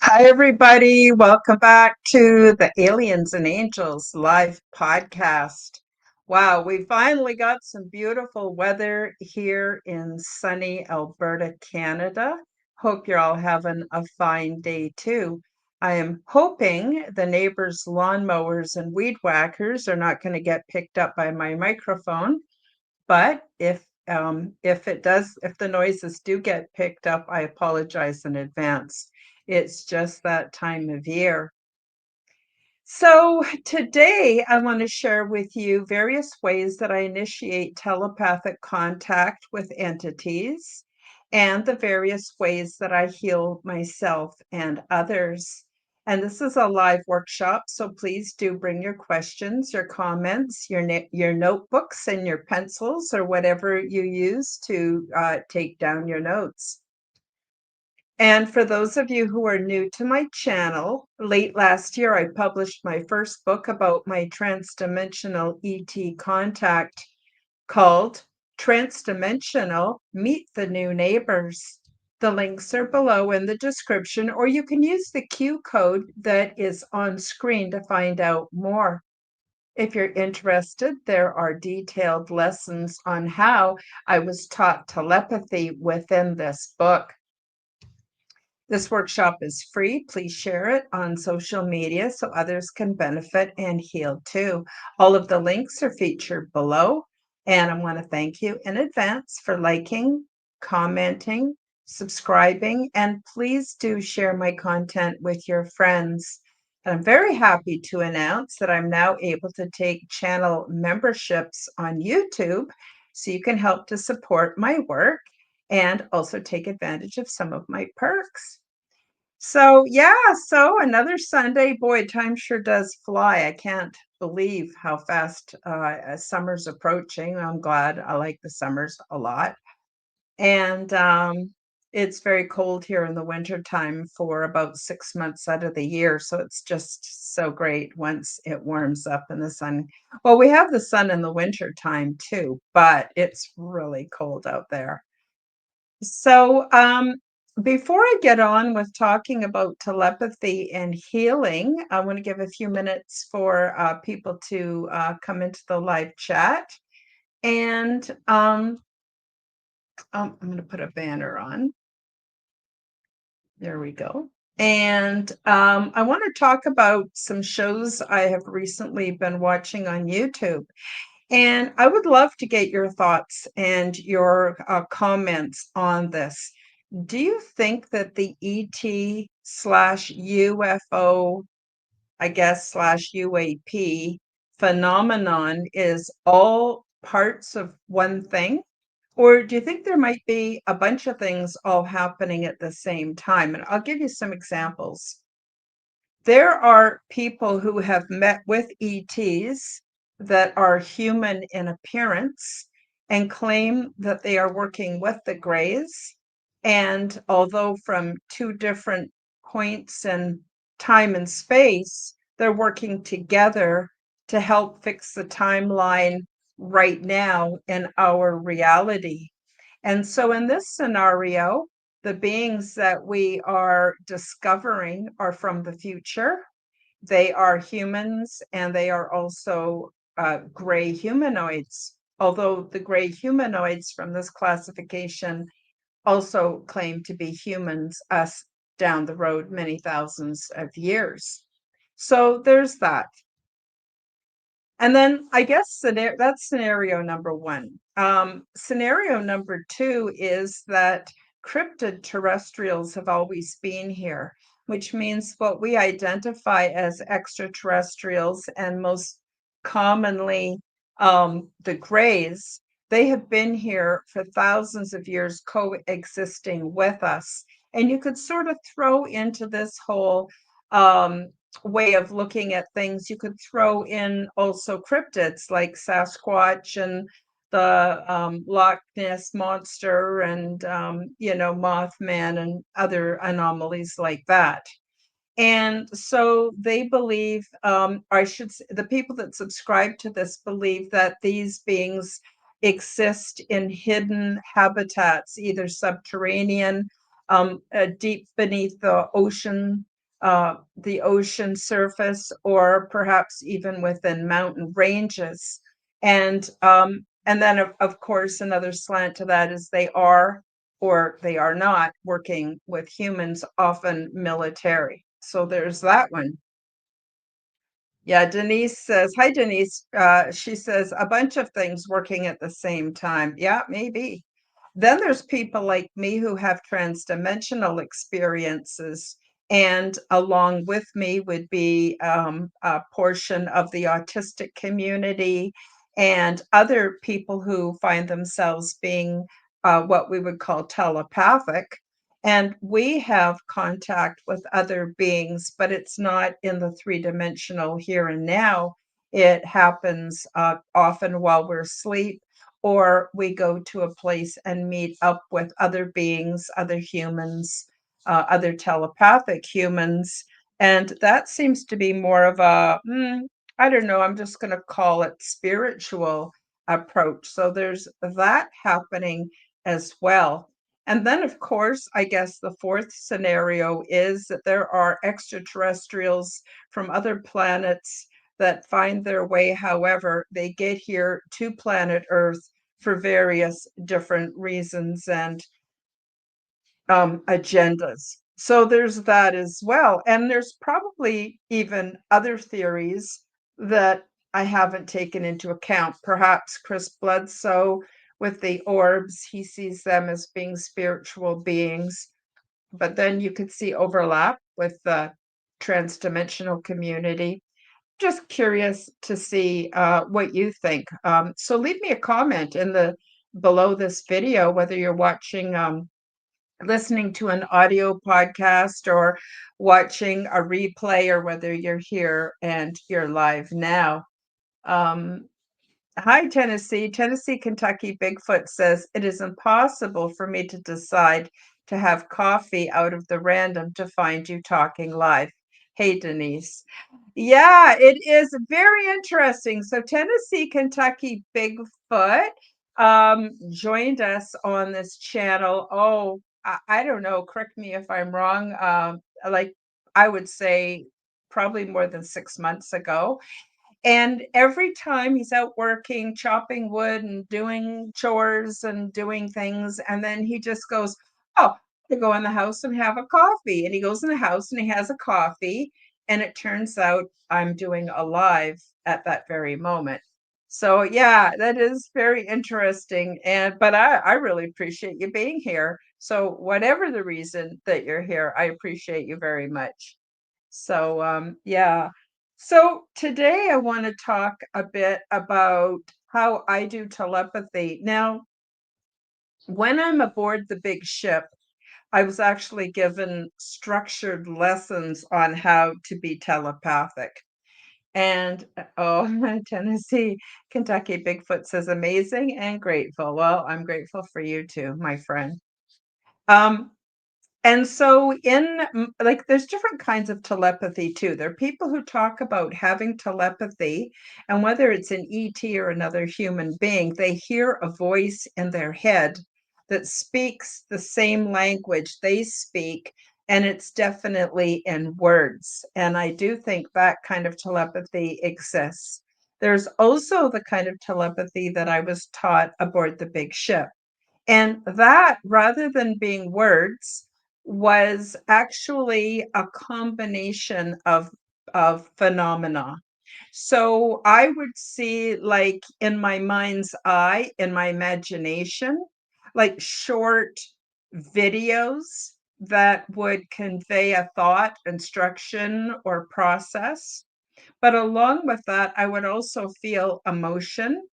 Hi, everybody. Welcome back to the Aliens and Angels live podcast. Wow, we finally got some beautiful weather here in sunny Alberta, Canada. Hope you're all having a fine day too. I am hoping the neighbors' lawnmowers and weed whackers are not going to get picked up by my microphone. But if the noises do get picked up, I apologize in advance. It's just that time of year. So today I want to share with you various ways that I initiate telepathic contact with entities and the various ways that I heal myself and others. And this is a live workshop, so please do bring your questions, your comments, your notebooks and your pencils or whatever you use to take down your notes. And for those of you who are new to my channel, late last year, I published my first book about my transdimensional ET contact called Transdimensional Meet the New Neighbors. The links are below in the description, or you can use the Q code that is on screen to find out more. If you're interested, there are detailed lessons on how I was taught telepathy within this book. This workshop is free. Please share it on social media so others can benefit and heal too. All of the links are featured below. And I want to thank you in advance for liking, commenting, subscribing, and please do share my content with your friends. And I'm very happy to announce that I'm now able to take channel memberships on YouTube so you can help to support my work and also take advantage of some of my perks. So another Sunday. Boy, time sure does fly. I can't believe how fast summer's approaching. I'm glad. I like the summers a lot. And it's very cold here in the winter time for about 6 months out of the year. So it's just so great once it warms up in the sun. Well, we have the sun in the winter time too, but it's really cold out there. So, before I get on with talking about telepathy and healing, I want to give a few minutes for people to come into the live chat. And I'm going to put a banner on. There we go. And I want to talk about some shows I have recently been watching on YouTube. And I would love to get your thoughts and your comments on this. Do you think that the ET slash UFO, I guess, slash UAP phenomenon is all parts of one thing? Or do you think there might be a bunch of things all happening at the same time? And I'll give you some examples. There are people who have met with ETs that are human in appearance and claim that they are working with the Greys. And although from two different points in time and space, they're working together to help fix the timeline right now in our reality. And so in this scenario, the beings that we are discovering are from the future. They are humans and they are also gray humanoids, although the gray humanoids from this classification also claim to be humans, us down the road many thousands of years. So there's that. And then I guess that's scenario number one. Scenario number two is that cryptid terrestrials have always been here, which means what we identify as extraterrestrials and most commonly the Greys, They have been here for thousands of years, coexisting with us. And you could sort of throw into this whole um, way of looking at things, you could throw in also cryptids like Sasquatch and the Loch Ness monster and Mothman and other anomalies like that. And so they believe, or I should say, the people that subscribe to this believe that these beings exist in hidden habitats, either subterranean, deep beneath the ocean surface, or perhaps even within mountain ranges. And then, of course, another slant to that is they are or they are not working with humans, often military. So there's that one. Yeah, Denise says, hi, Denise. She says, a bunch of things working at the same time. Yeah, maybe. Then there's people like me who have transdimensional experiences. And along with me would be a portion of the autistic community and other people who find themselves being what we would call telepathic. And we have contact with other beings, but it's not in the three-dimensional here and now. It happens often while we're asleep, or we go to a place and meet up with other beings, other humans, other telepathic humans. And that seems to be more of I don't know, I'm just going to call it spiritual approach. So there's that happening as well. And then, of course, I guess the fourth scenario is that there are extraterrestrials from other planets that find their way, however, they get here to planet Earth for various different reasons and agendas. So there's that as well. And there's probably even other theories that I haven't taken into account. Perhaps Chris Bledsoe with the orbs, he sees them as being spiritual beings. But then you could see overlap with the transdimensional community. Just curious to see what you think. So leave me a comment in the below this video, whether you're watching listening to an audio podcast or watching a replay, or whether you're here and you're live now. Um, Hi, Tennessee. Tennessee, Kentucky Bigfoot says, it is impossible for me to decide to have coffee out of the random to find you talking live. Hey, Denise. Yeah, it is very interesting. So Tennessee, Kentucky Bigfoot joined us on this channel. Oh, I don't know. Correct me if I'm wrong. Like I would say probably more than 6 months ago. And every time he's out working, chopping wood and doing chores and doing things, and then he just goes, oh, to go in the house and have a coffee. And he goes in the house and he has a coffee. And it turns out I'm doing a live at that very moment. So yeah, that is very interesting. And but I really appreciate you being here. So whatever the reason that you're here, I appreciate you very much. So yeah. So today I want to talk a bit about how I do telepathy. Now, when I'm aboard the big ship, I was actually given structured lessons on how to be telepathic. And oh, Tennessee, Kentucky Bigfoot says amazing and grateful. Well, I'm grateful for you too, my friend. Um, And so like there's different kinds of telepathy too. There are people who talk about having telepathy, and whether it's an ET or another human being, they hear a voice in their head that speaks the same language they speak, and it's definitely in words. And I do think that kind of telepathy exists. There's also the kind of telepathy that I was taught aboard the big ship. And that, rather than being words, was actually a combination of phenomena. So I would see, like in my mind's eye, in my imagination, like short videos that would convey a thought, instruction, or process. But along with that, I would also feel emotion.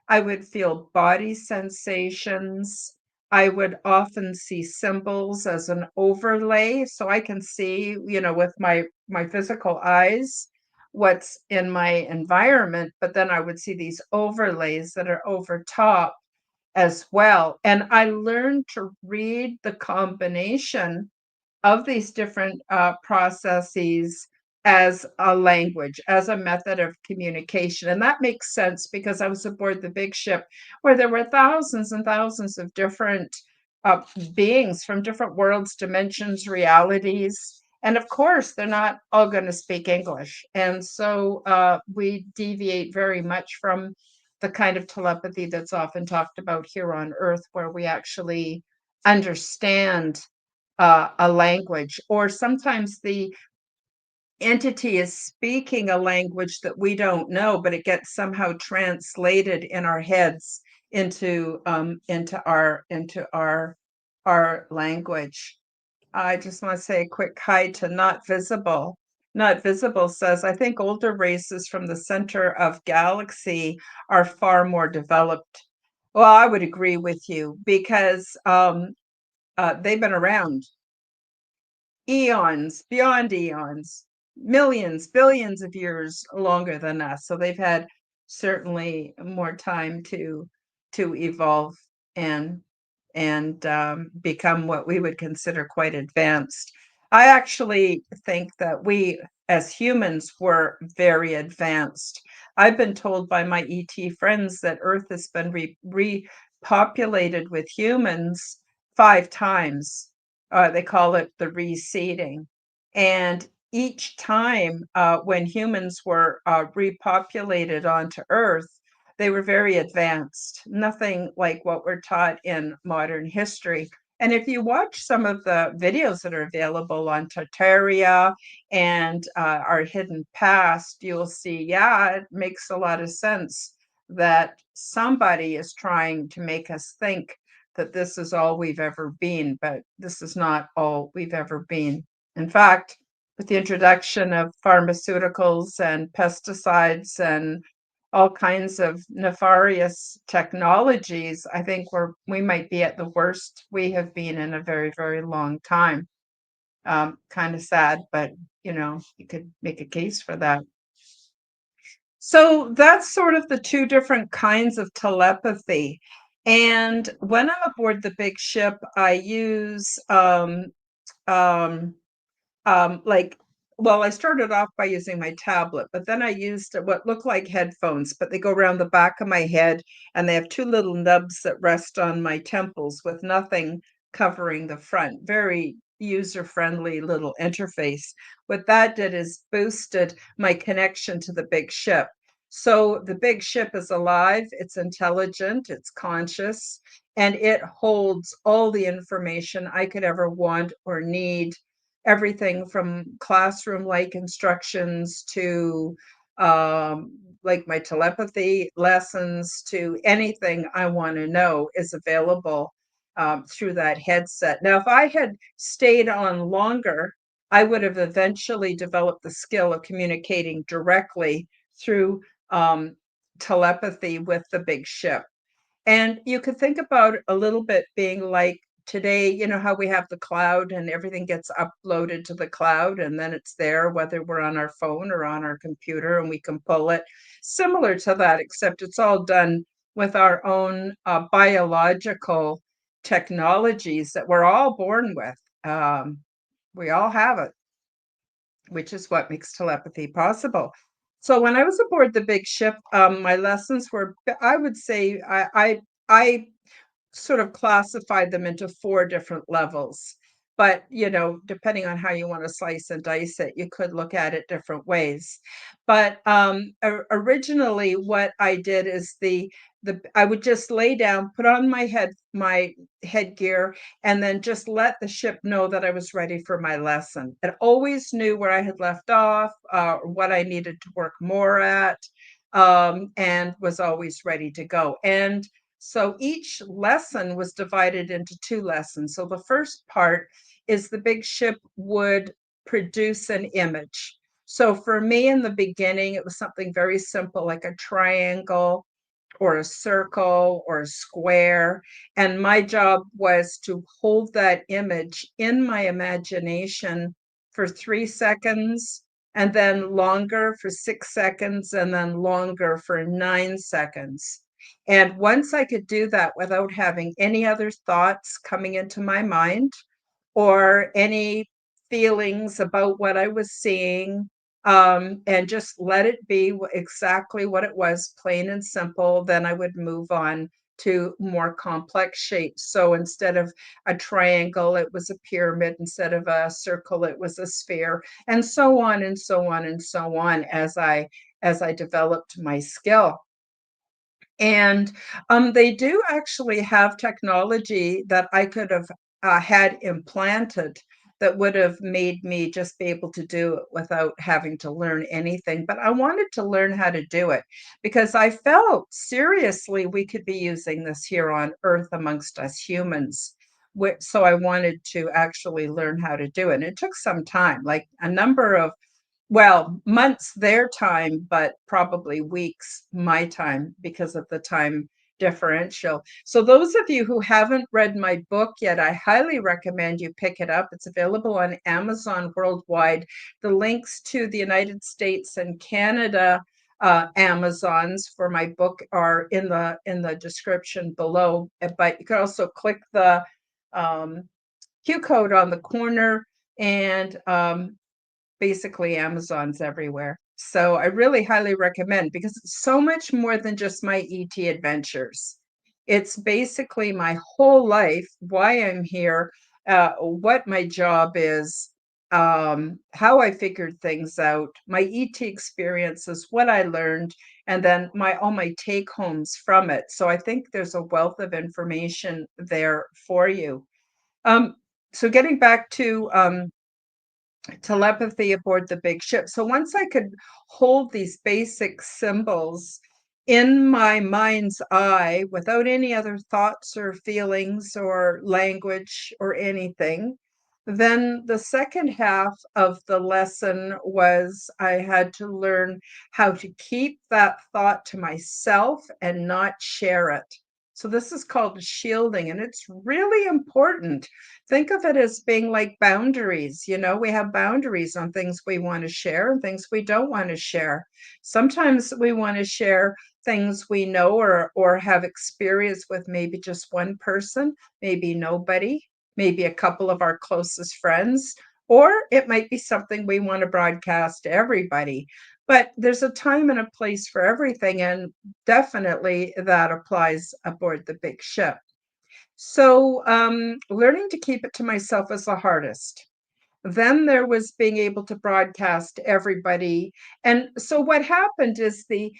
I would feel body sensations. I would often see symbols as an overlay, so I can see, with my physical eyes what's in my environment, but then I would see these overlays that are over top as well. And I learned to read the combination of these different processes as a language, as a method of communication. And that makes sense because I was aboard the big ship where there were thousands and thousands of different uh, beings from different worlds, dimensions, realities. And of course, they're not all going to speak English. And so we deviate very much from the kind of telepathy that's often talked about here on Earth, where we actually understand a language, or sometimes the entity is speaking a language that we don't know, but it gets somehow translated in our heads into our language. I just want to say a quick hi to Not Visible. Not Visible says, I think older races from the center of galaxy are far more developed. Well, I would agree with you because they've been around eons, beyond eons, millions, billions of years longer than us. So they've had certainly more time to evolve and become what we would consider quite advanced. I actually think that we as humans were very advanced. I've been told by my ET friends that Earth has been repopulated with humans 5 times. They call it the reseeding. And each time when humans were repopulated onto Earth, they were very advanced, nothing like what we're taught in modern history. And if you watch some of the videos that are available on Tartaria and our hidden past, you'll see, yeah, it makes a lot of sense that somebody is trying to make us think that this is all we've ever been, but this is not all we've ever been. In fact, with the introduction of pharmaceuticals and pesticides and all kinds of nefarious technologies, I think we might be at the worst we have been in a very, very long time. Kind of sad, but you could make a case for that. So that's sort of the two different kinds of telepathy. And when I'm aboard the big ship, I use um, like, well, I started off by using my tablet, but then I used what look like headphones, but they go around the back of my head and they have two little nubs that rest on my temples with nothing covering the front. Very user-friendly little interface. What that did is boosted my connection to the big ship. So the big ship is alive, it's intelligent, it's conscious, and it holds all the information I could ever want or need, everything from classroom-like instructions to like my telepathy lessons to anything I want to know is available through that headset. Now, if I had stayed on longer, I would have eventually developed the skill of communicating directly through um, telepathy with the big ship. And you could think about it a little bit being like today, how we have the cloud and everything gets uploaded to the cloud and then it's there, whether we're on our phone or on our computer, and we can pull it. Similar to that, except it's all done with our own biological technologies that we're all born with. We all have it, which is what makes telepathy possible. So when I was aboard the big ship, my lessons were, I would say, I sort of classified them into 4 different levels. But, depending on how you want to slice and dice it, you could look at it different ways. But originally, what I did is the I would just lay down, put on my headgear, and then just let the ship know that I was ready for my lesson. It always knew where I had left off, what I needed to work more at, and was always ready to go. And so each lesson was divided into 2 lessons. So the first part is the big ship would produce an image. So for me in the beginning, it was something very simple, like a triangle or a circle or a square. And my job was to hold that image in my imagination for 3 seconds, and then longer for 6 seconds, and then longer for 9 seconds. And once I could do that without having any other thoughts coming into my mind or any feelings about what I was seeing, and just let it be exactly what it was, plain and simple, then I would move on to more complex shapes. So instead of a triangle, it was a pyramid. Instead of a circle, it was a sphere, and so on and so on and so on as I developed my skill. And they do actually have technology that I could have had implanted that would have made me just be able to do it without having to learn anything. But I wanted to learn how to do it because I felt seriously we could be using this here on Earth amongst us humans. So I wanted to actually learn how to do it. And it took some time, like a number of, well, months their time, but probably weeks my time because of the time differential. So those of you who haven't read my book yet, I highly recommend you pick it up. It's available on Amazon worldwide. The links to the United States and Canada Amazons for my book are in the description below. But you can also click the um, Q code on the corner, and basically Amazon's everywhere. So I really highly recommend, because it's so much more than just my ET adventures. It's basically my whole life, why I'm here, what my job is, how I figured things out, my ET experiences, what I learned, and then all my take homes from it. So I think there's a wealth of information there for you. Um, so getting back to telepathy aboard the big ship. So once I could hold these basic symbols in my mind's eye without any other thoughts or feelings or language or anything, then the second half of the lesson was I had to learn how to keep that thought to myself and not share it. So this is called shielding, and it's really important. Think of it as being like boundaries. We have boundaries on things we want to share and things we don't want to share. Sometimes we want to share things we know or have experience with maybe just one person, maybe nobody, maybe a couple of our closest friends, or it might be something we want to broadcast to everybody. But there's a time and a place for everything, and definitely that applies aboard the big ship. So, learning to keep it to myself is the hardest. Then there was being able to broadcast to everybody. And so what happened is the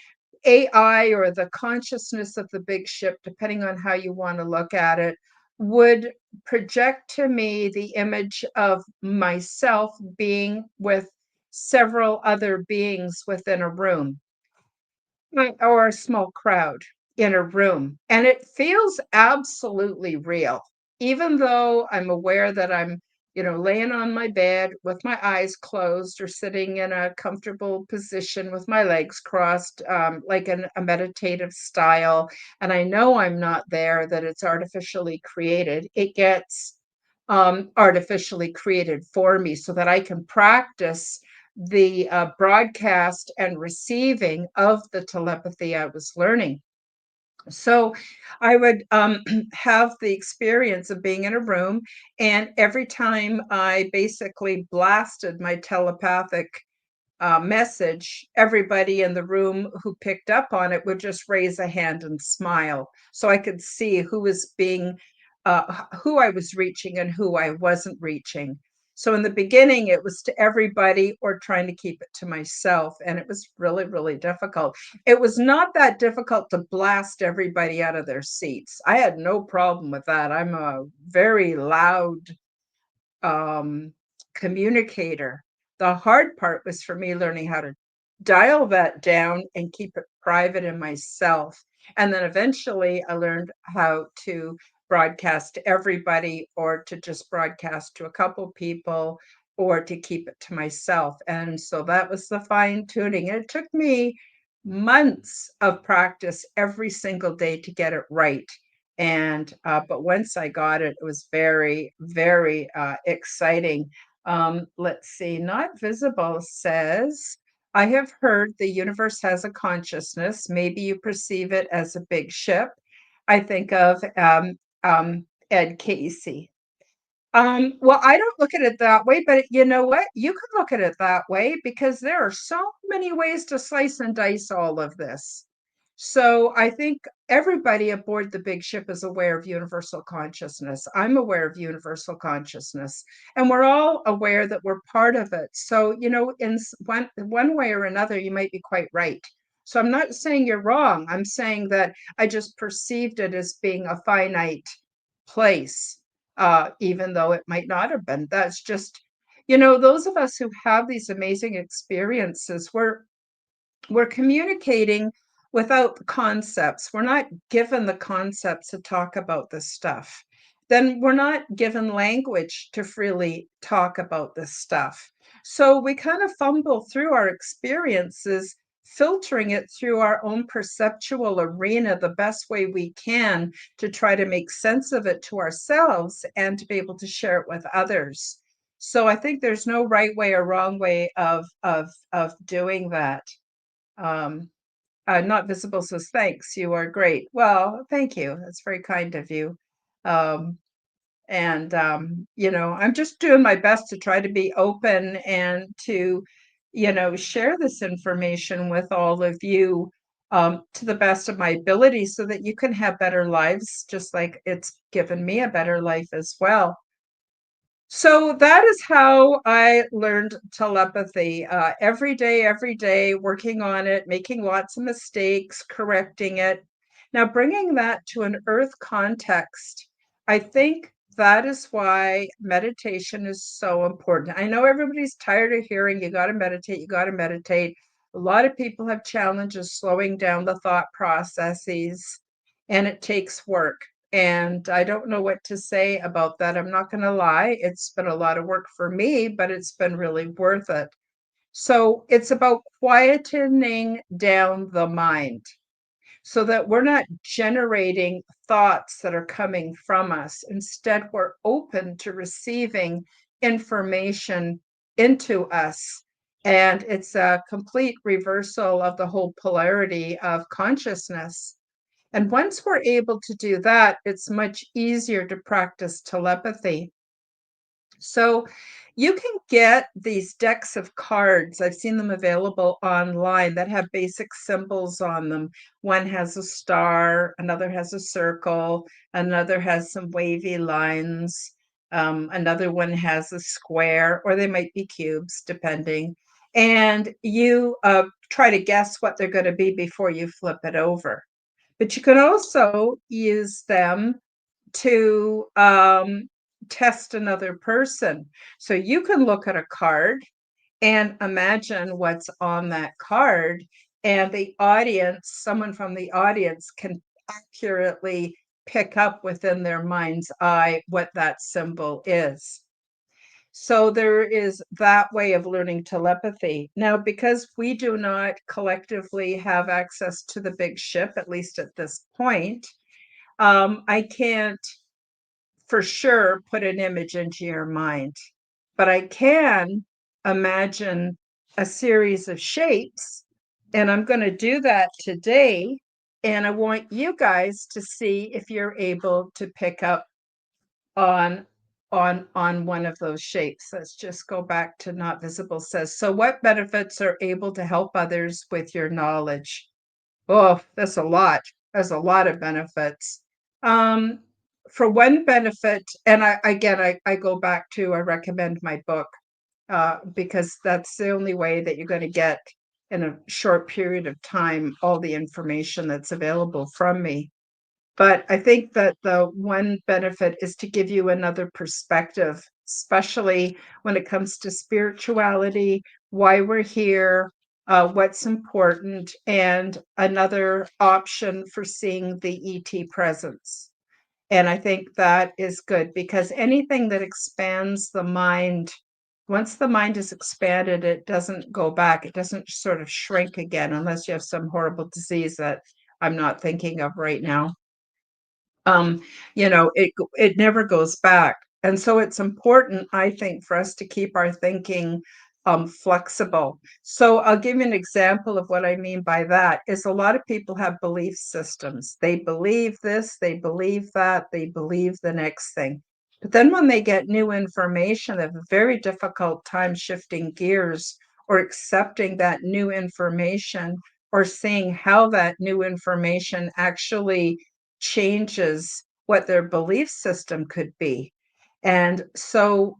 AI, or the consciousness of the big ship, depending on how you want to look at it, would project to me the image of myself being with several other beings within a room. Right, or a small crowd in a room, and it feels absolutely real, even though I'm aware that I'm, laying on my bed with my eyes closed or sitting in a comfortable position with my legs crossed, like a meditative style, and I know I'm not there, that it's artificially created. It gets artificially created for me so that I can practice the broadcast and receiving of the telepathy I was learning. So I would have the experience of being in a room, and every time I basically blasted my telepathic message, everybody in the room who picked up on it would just raise a hand and smile. So I could see who I was reaching and who I wasn't reaching. So in the beginning, it was to everybody or trying to keep it to myself. And it was really, really difficult. It was not that difficult to blast everybody out of their seats. I had no problem with that. I'm a very loud um, communicator. The hard part was for me learning how to dial that down and keep it private in myself. And then eventually I learned how to broadcast to everybody, or to just broadcast to a couple people, or to keep it to myself. And so that was the fine tuning. It took me months of practice every single day to get it right. And but once I got it, it was very, very exciting. Let's see. Not Visible says, I have heard the universe has a consciousness. Maybe you perceive it as a big ship. I think of Ed Casey. Well, I don't look at it that way, but you know what? You could look at it that way because there are so many ways to slice and dice all of this. So I think everybody aboard the big ship is aware of universal consciousness. I'm aware of universal consciousness, and we're all aware that we're part of it. So, in one way or another, you might be quite right. So I'm not saying you're wrong. I'm saying that I just perceived it as being a finite place, even though it might not have been. That's just, those of us who have these amazing experiences, we're communicating without the concepts. We're not given the concepts to talk about this stuff. Then we're not given language to freely talk about this stuff. So we kind of fumble through our experiences, filtering it through our own perceptual arena the best way we can to try to make sense of it to ourselves and to be able to share it with others. So I think there's no right way or wrong way of doing that. Um, Not Visible says, thanks, you are great. Well, thank you. That's very kind of you. Um, I'm just doing my best to try to be open and to, share this information with all of you to the best of my ability so that you can have better lives, just like it's given me a better life as well. So that is how I learned telepathy. Every day, working on it, making lots of mistakes, correcting it. Now, bringing that to an earth context, I think that is why meditation is so important. I know everybody's tired of hearing you got to meditate, you got to meditate. A lot of people have challenges slowing down the thought processes, and it takes work. And I don't know what to say about that. I'm not going to lie. It's been a lot of work for me, but it's been really worth it. So it's about quietening down the mind so that we're not generating thoughts that are coming from us. Instead, we're open to receiving information into us. And it's a complete reversal of the whole polarity of consciousness. And once we're able to do that, it's much easier to practice telepathy. So you can get these decks of cards. I've seen them available online that have basic symbols on them. One has a star, another has a circle, another has some wavy lines, another one has a square, or they might be cubes, depending. And you try to guess what they're going to be before you flip it over. But you can also use them to test another person. So you can look at a card and imagine what's on that card, and the audience, someone from the audience, can accurately pick up within their mind's eye what that symbol is. So there is that way of learning telepathy. Now, because we do not collectively have access to the big ship, at least at this point, I can't for sure put an image into your mind, but I can imagine a series of shapes, and I'm going to do that today. And I want you guys to see if you're able to pick up on on one of those shapes. Let's just go back to Not Visible says, so what benefits are able to help others with your knowledge? Oh, that's a lot. There's a lot of benefits. Um, for one benefit, and I go back to, I recommend my book because that's the only way that you're going to get in a short period of time all the information that's available from me. But I think that the one benefit is to give you another perspective, especially when it comes to spirituality, why we're here, what's important, and another option for seeing the ET presence. And I think that is good because anything that expands the mind Once the mind is expanded, it doesn't go back. It doesn't sort of shrink again unless you have some horrible disease that I'm not thinking of right now. um, it never goes back. And so it's important, I think, for us to keep our thinking flexible. So I'll give you an example of what I mean by that is a lot of people have belief systems. They believe this, they believe that, they believe the next thing. But then when they get new information, they have a very difficult time shifting gears or accepting that new information or seeing how that new information actually changes what their belief system could be. And so,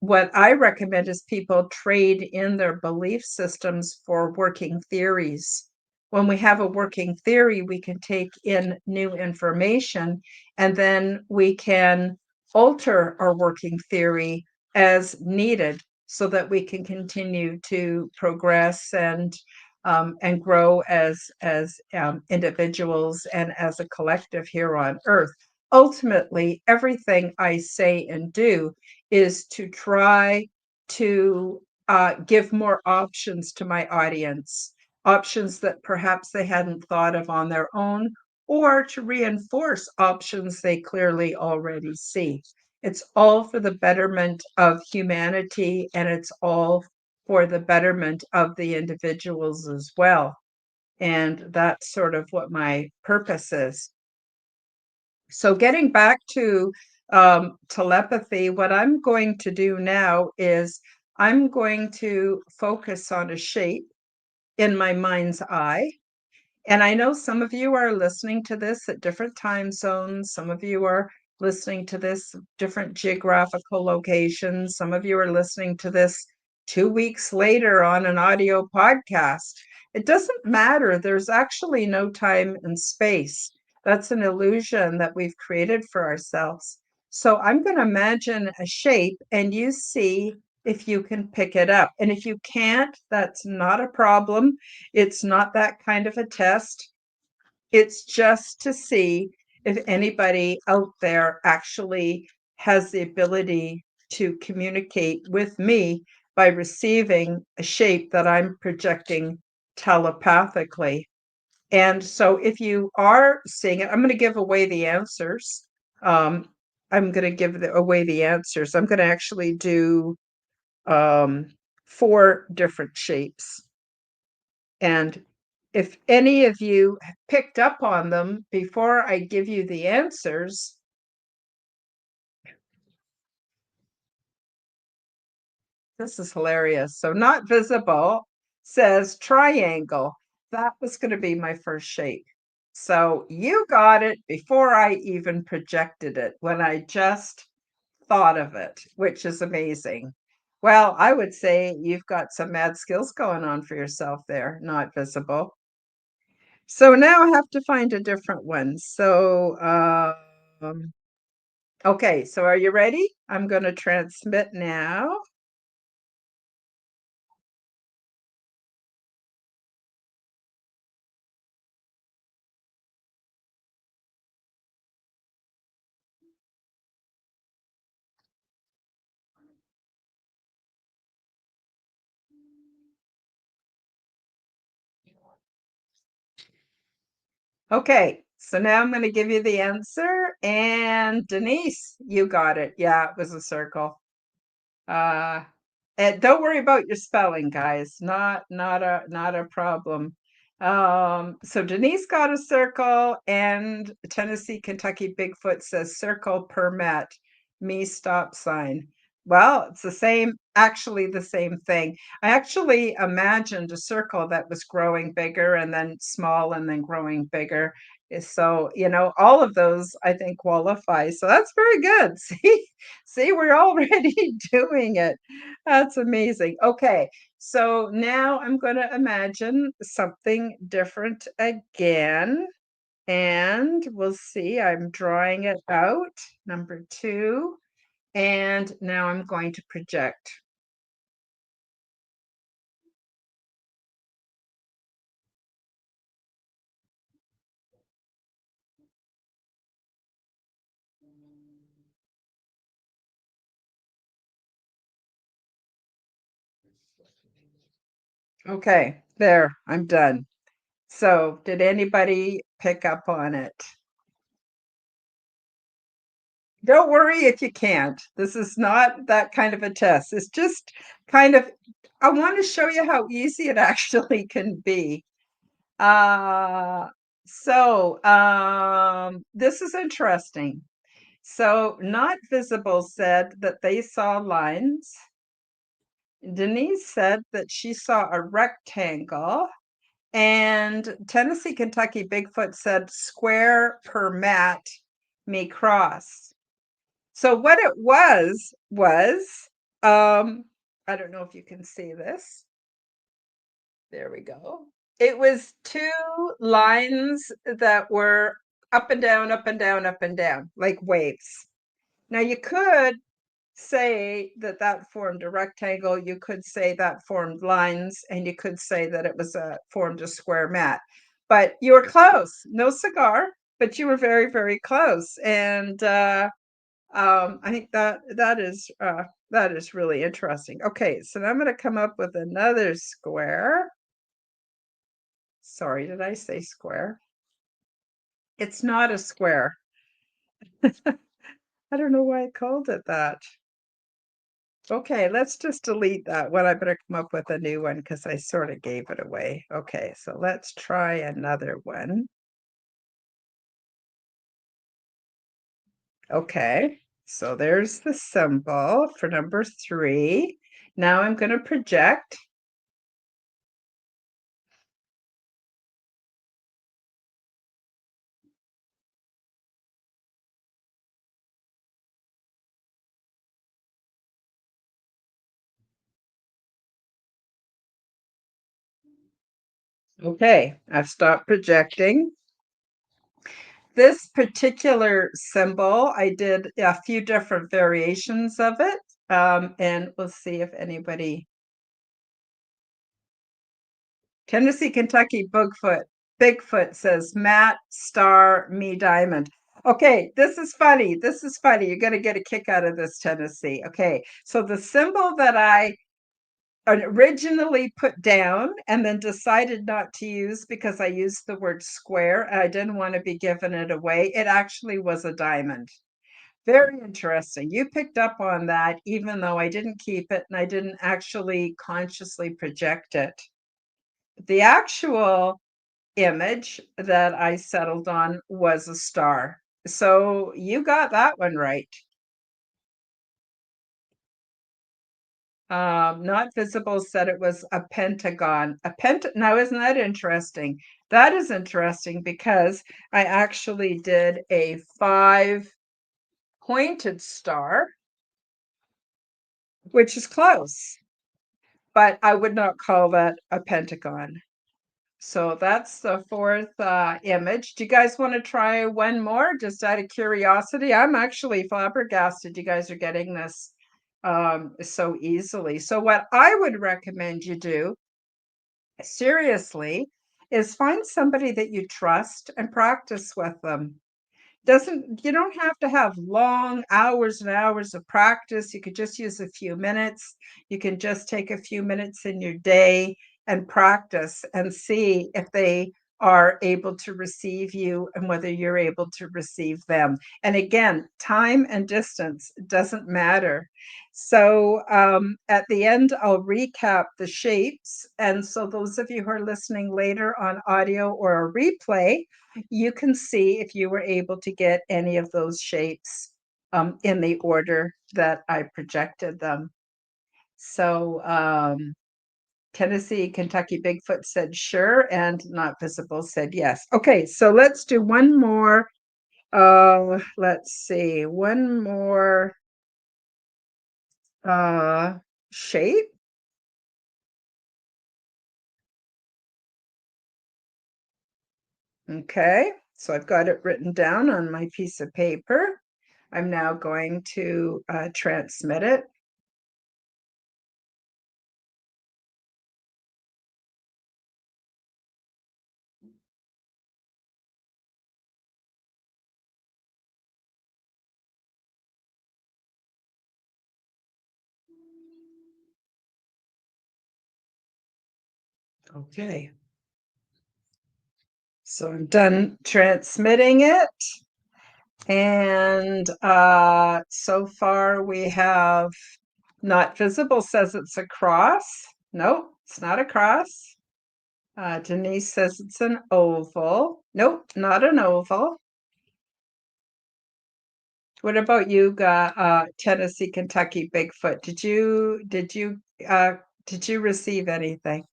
what I recommend is people trade in their belief systems for working theories. When we have a working theory, we can take in new information and then we can alter our working theory as needed so that we can continue to progress and grow as individuals and as a collective here on earth. Ultimately, everything I say and do is to try to give more options to my audience, options that perhaps they hadn't thought of on their own, or to reinforce options they clearly already see. It's all for the betterment of humanity, and it's all for the betterment of the individuals as well. And that's sort of what my purpose is. So, getting back to telepathy, what I'm going to do now is I'm going to focus on a shape in my mind's eye. And I know some of you are listening to this at different time zones. Some of you are listening to this different geographical locations. Some of you are listening to this 2 weeks later on an audio podcast. It doesn't matter. There's actually no time and space. That's an illusion that we've created for ourselves. So I'm going to imagine a shape and you see if you can pick it up. And if you can't, that's not a problem. It's not that kind of a test. It's just to see if anybody out there actually has the ability to communicate with me by receiving a shape that I'm projecting telepathically. And so if you are seeing it, I'm going to give away the answers. Um, I'm going to away the answers. I'm going to actually do 4 different shapes. And if any of you picked up on them before I give you the answers, this is hilarious. So, not visible says triangle. That was going to be my first shape. So, you got it before I even projected it when I just thought of it, which is amazing. Well, I would say you've got some mad skills going on for yourself there, not visible. So now I have to find a different one. So, okay, so are you ready? I'm going to transmit now. Okay, so now I'm going to give you the answer. And Denise, you got it. Yeah, it was a circle. Uh, and don't worry about your spelling, guys. Not a problem. So Denise got a circle, and Tennessee, Kentucky Bigfoot says circle permit, me stop sign. Well, it's actually the same thing. I actually imagined a circle that was growing bigger and then small and then growing bigger. So, all of those I think qualify. So that's very good. See, we're already doing it. That's amazing. Okay, so now I'm going to imagine something different again. And we'll see. I'm drawing it out, number 2. And now I'm going to project. Okay, there, I'm done. So, did anybody pick up on it? Don't worry if you can't. This is not that kind of a test. It's just kind of, I want to show you how easy it actually can be. Uh, this is interesting. So, Not Visible said that they saw lines. Denise said that she saw a rectangle. And Tennessee, Kentucky Bigfoot said square per mat may cross. So what it was, I don't know if you can see this. There we go. It was two lines that were up and down, up and down, up and down, like waves. Now you could say that that formed a rectangle, you could say that formed lines, and you could say that it was formed a square mat. But you were close. No cigar, but you were very, very close. And I think that is really interesting. Okay, so now I'm going to come up with another square. Sorry, did I say square? It's not a square. I don't know why I called it that. Okay, let's just delete that one. I better come up with a new one because I sort of gave it away. Okay, so let's try another one. Okay, so there's the symbol for number 3. Now I'm going to project. Okay, I've stopped projecting. This particular symbol, I did a few different variations of it, and we'll see if anybody. Tennessee, Kentucky, Bigfoot says Matt, star, me, diamond. Okay, this is funny. This is funny. You're going to get a kick out of this, Tennessee. Okay, so the symbol that I originally put down and then decided not to use because I used the word square and I didn't want to be giving it away, it actually was a diamond. Very interesting. You picked up on that, even though I didn't keep it and I didn't actually consciously project it. The actual image that I settled on was a star. So you got that one right. Not Visible said it was a pentagon. Now, isn't that interesting? That is interesting because I actually did a 5-pointed star, which is close, but I would not call that a pentagon. So that's the fourth image. Do you guys want to try one more, just out of curiosity? I'm actually flabbergasted you guys are getting this so easily. So what I would recommend you do, seriously, is find somebody that you trust and practice with them. Doesn't You don't have to have long hours and hours of practice. You could just use a few minutes. You can just take a few minutes in your day and practice and see if they are able to receive you and whether you're able to receive them. And again, time and distance doesn't matter. So at the end, I'll recap the shapes. And so those of you who are listening later on audio or a replay, you can see if you were able to get any of those shapes in the order that I projected them. So Tennessee, Kentucky Bigfoot said sure, and Not Visible said yes. Okay, so let's do one more. Let's see, one more shape. Okay, so I've got it written down on my piece of paper. I'm now going to transmit it. Okay. So I'm done transmitting it. And so far we have not visible says it's a cross. Nope, it's not a cross. Denise says it's an oval. Nope, not an oval. What about you, Tennessee, Kentucky, Bigfoot? Did you receive anything?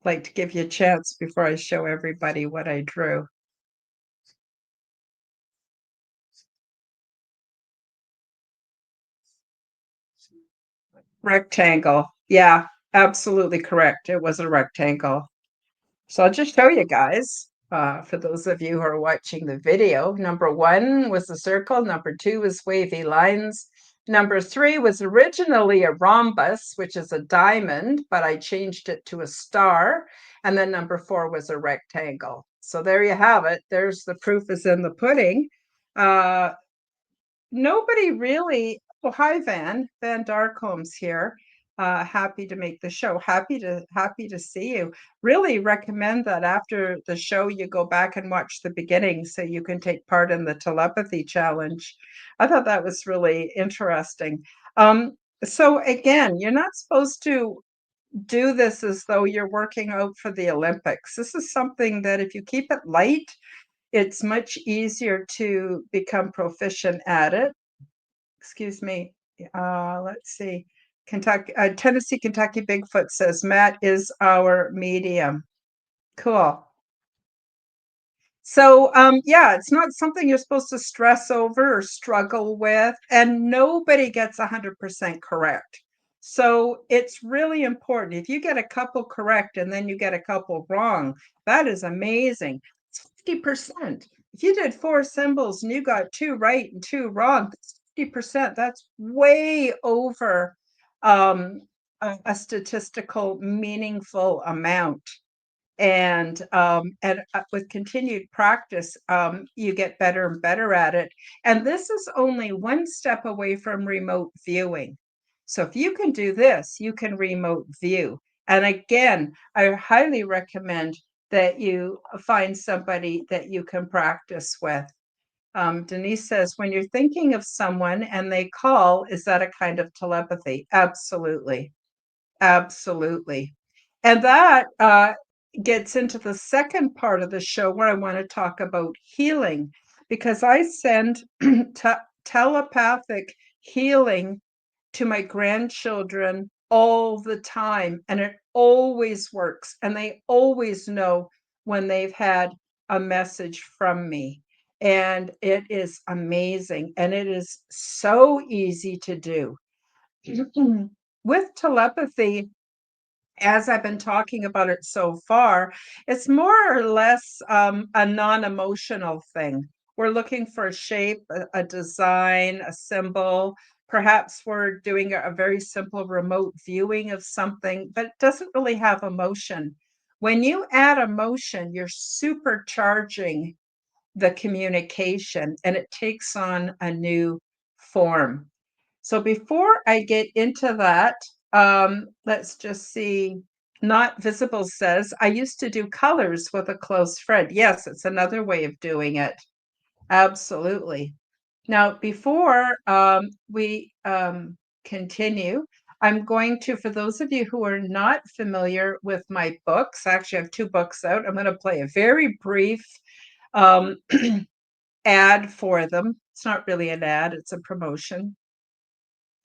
Like to give you a chance before I show everybody what I drew. Rectangle. Yeah, absolutely correct. It was a rectangle. So I'll just show you guys, for those of you who are watching the video. Number 1 was a circle. Number 2 was wavy lines. Number 3 was originally a rhombus, which is a diamond, but I changed it to a star. And then number 4 was a rectangle. So there you have it. There's the proof is in the pudding. Nobody really. Well, hi, Van Darkholm's here. Happy to make the show. Happy to see you. Really recommend that after the show you go back and watch the beginning so you can take part in the telepathy challenge. I thought that was really interesting. So again, you're not supposed to do this as though you're working out for the Olympics. This is something that if you keep it light, it's much easier to become proficient at it. Excuse me. Let's see. Tennessee, Kentucky Bigfoot says Matt is our medium. Cool. So, yeah, it's not something you're supposed to stress over or struggle with, and nobody gets 100% correct. So it's really important. If you get a couple correct and then you get a couple wrong, that is amazing. It's 50%. If you did 4 symbols and you got 2 right and 2 wrong, that's 50%. That's way over a statistical meaningful amount. And with continued practice, you get better and better at it. And this is only one step away from remote viewing. So if you can do this, you can remote view. And again, I highly recommend that you find somebody that you can practice with. Denise says, when you're thinking of someone and they call, is that a kind of telepathy? Absolutely. Absolutely. And that gets into the second part of the show where I want to talk about healing, because I send telepathic healing to my grandchildren all the time, and it always works. And they always know when they've had a message from me. And it is amazing. And it is so easy to do. With telepathy, as I've been talking about it so far, it's more or less a non-emotional thing. We're looking for a shape, a design, a symbol. Perhaps we're doing a very simple remote viewing of something, but it doesn't really have emotion. When you add emotion, you're supercharging the communication and it takes on a new form. So before I get into that, let's just see. Not Visible says, I used to do colors with a close friend. Yes, it's another way of doing it. Absolutely. Now, before we continue, I'm going to, for those of you who are not familiar with my books, actually I have 2 books out. I'm going to play a very brief um, ad for them. It's not really an ad, it's a promotion.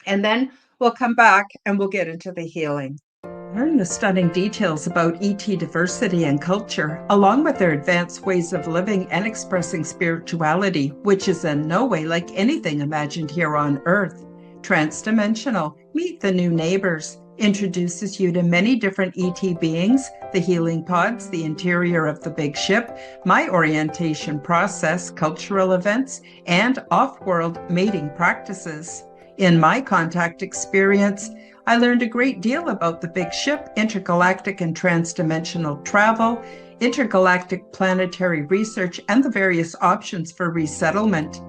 And then we'll come back and we'll get into the healing. Learn the stunning details about ET diversity and culture, along with their advanced ways of living and expressing spirituality, which is in no way like anything imagined here on Earth. Transdimensional, Meet the New Neighbors, introduces you to many different ET beings, the healing pods, the interior of the big ship, my orientation process, cultural events, and off-world mating practices. In my contact experience, I learned a great deal about the big ship, intergalactic and transdimensional travel, intergalactic planetary research, and the various options for resettlement.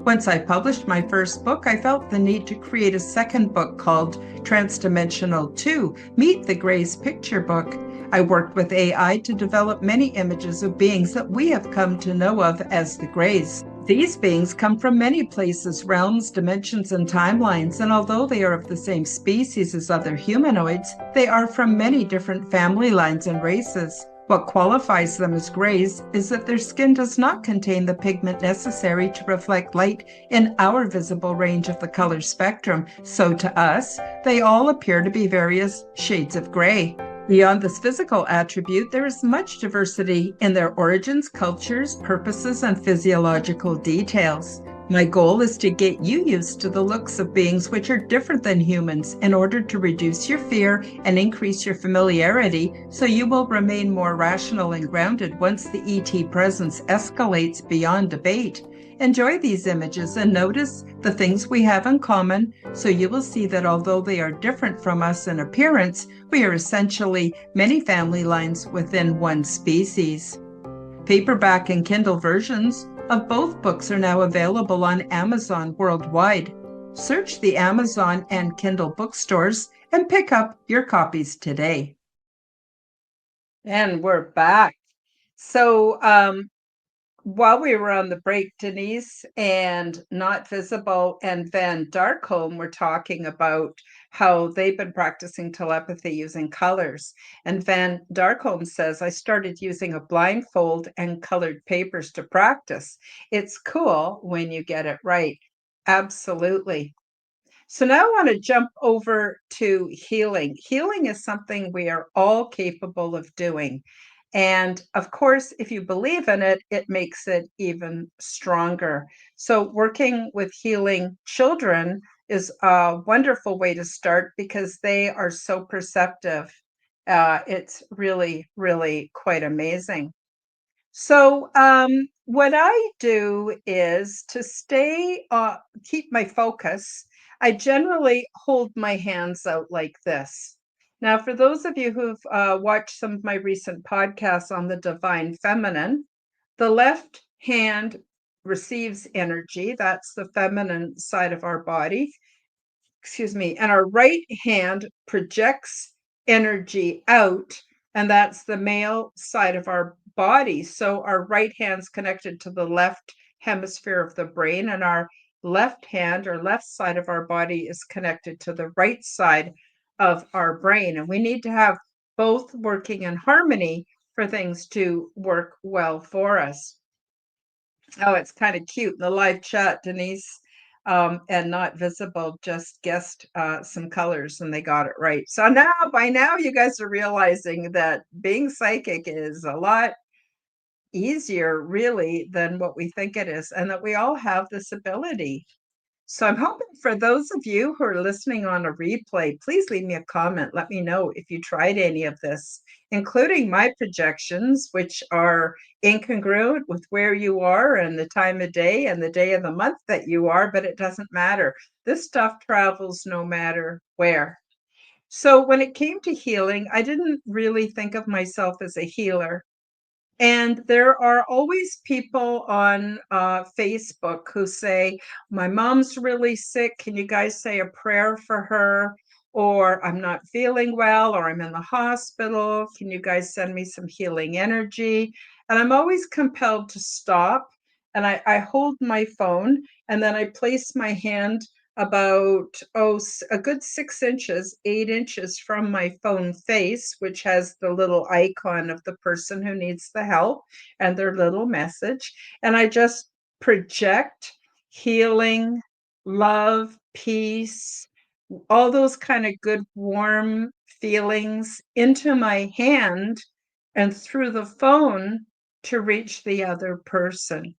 Once I published my first book, I felt the need to create a second book called Transdimensional 2, Meet the Gray's Picture Book, I worked with AI to develop many images of beings that we have come to know of as the Greys. These beings come from many places, realms, dimensions, and timelines, and although they are of the same species as other humanoids, they are from many different family lines and races. What qualifies them as Greys is that their skin does not contain the pigment necessary to reflect light in our visible range of the color spectrum, so to us, they all appear to be various shades of gray. Beyond this physical attribute, there is much diversity in their origins, cultures, purposes, and physiological details. My goal is to get you used to the looks of beings which are different than humans in order to reduce your fear and increase your familiarity so you will remain more rational and grounded once the ET presence escalates beyond debate. Enjoy these images and notice the things we have in common, so you will see that although they are different from us in appearance, we are essentially many family lines within one species. Paperback and Kindle versions of both books are now available on Amazon worldwide. Search the Amazon and Kindle bookstores and pick up your copies today. And we're back. So, while we were on the break, Denise and Not Visible and Van Darkholm were talking about how they've been practicing telepathy using colors. And Van Darkholm says, I started using a blindfold and colored papers to practice. It's cool when you get it right. Absolutely. So now I want to jump over to healing. Healing is something we are all capable of doing. And of course, if you believe in it, it makes it even stronger. So working with healing children is a wonderful way to start because they are so perceptive. It's really, really quite amazing. So, what I do is to keep my focus. I generally hold my hands out like this. Now, for those of you who've watched some of my recent podcasts on the divine feminine, the left hand receives energy. That's the feminine side of our body. Excuse me. And our right hand projects energy out, and that's the male side of our body. So our right hand's connected to the left hemisphere of the brain, and our left hand or left side of our body is connected to the right side of our brain. And we need to have both working in harmony for things to work well for us. Oh, it's kind of cute. In the live chat, Denise and Not Visible just guessed some colors and they got it right. So now, by now, you guys are realizing that being psychic is a lot easier, really, than what we think it is, and that we all have this ability. So I'm hoping for those of you who are listening on a replay, please leave me a comment. Let me know if you tried any of this, including my projections, which are incongruent with where you are and the time of day and the day of the month that you are, but it doesn't matter. This stuff travels no matter where. So when it came to healing, I didn't really think of myself as a healer. And there are always people on Facebook who say, my mom's really sick. Can you guys say a prayer for her? Or I'm not feeling well, or I'm in the hospital. Can you guys send me some healing energy? And I'm always compelled to stop. And I hold my phone and then I place my hand about a good 6 inches, 8 inches from my phone face, which has the little icon of the person who needs the help and their little message. And I just project healing, love, peace, all those kind of good, warm feelings into my hand and through the phone to reach the other person.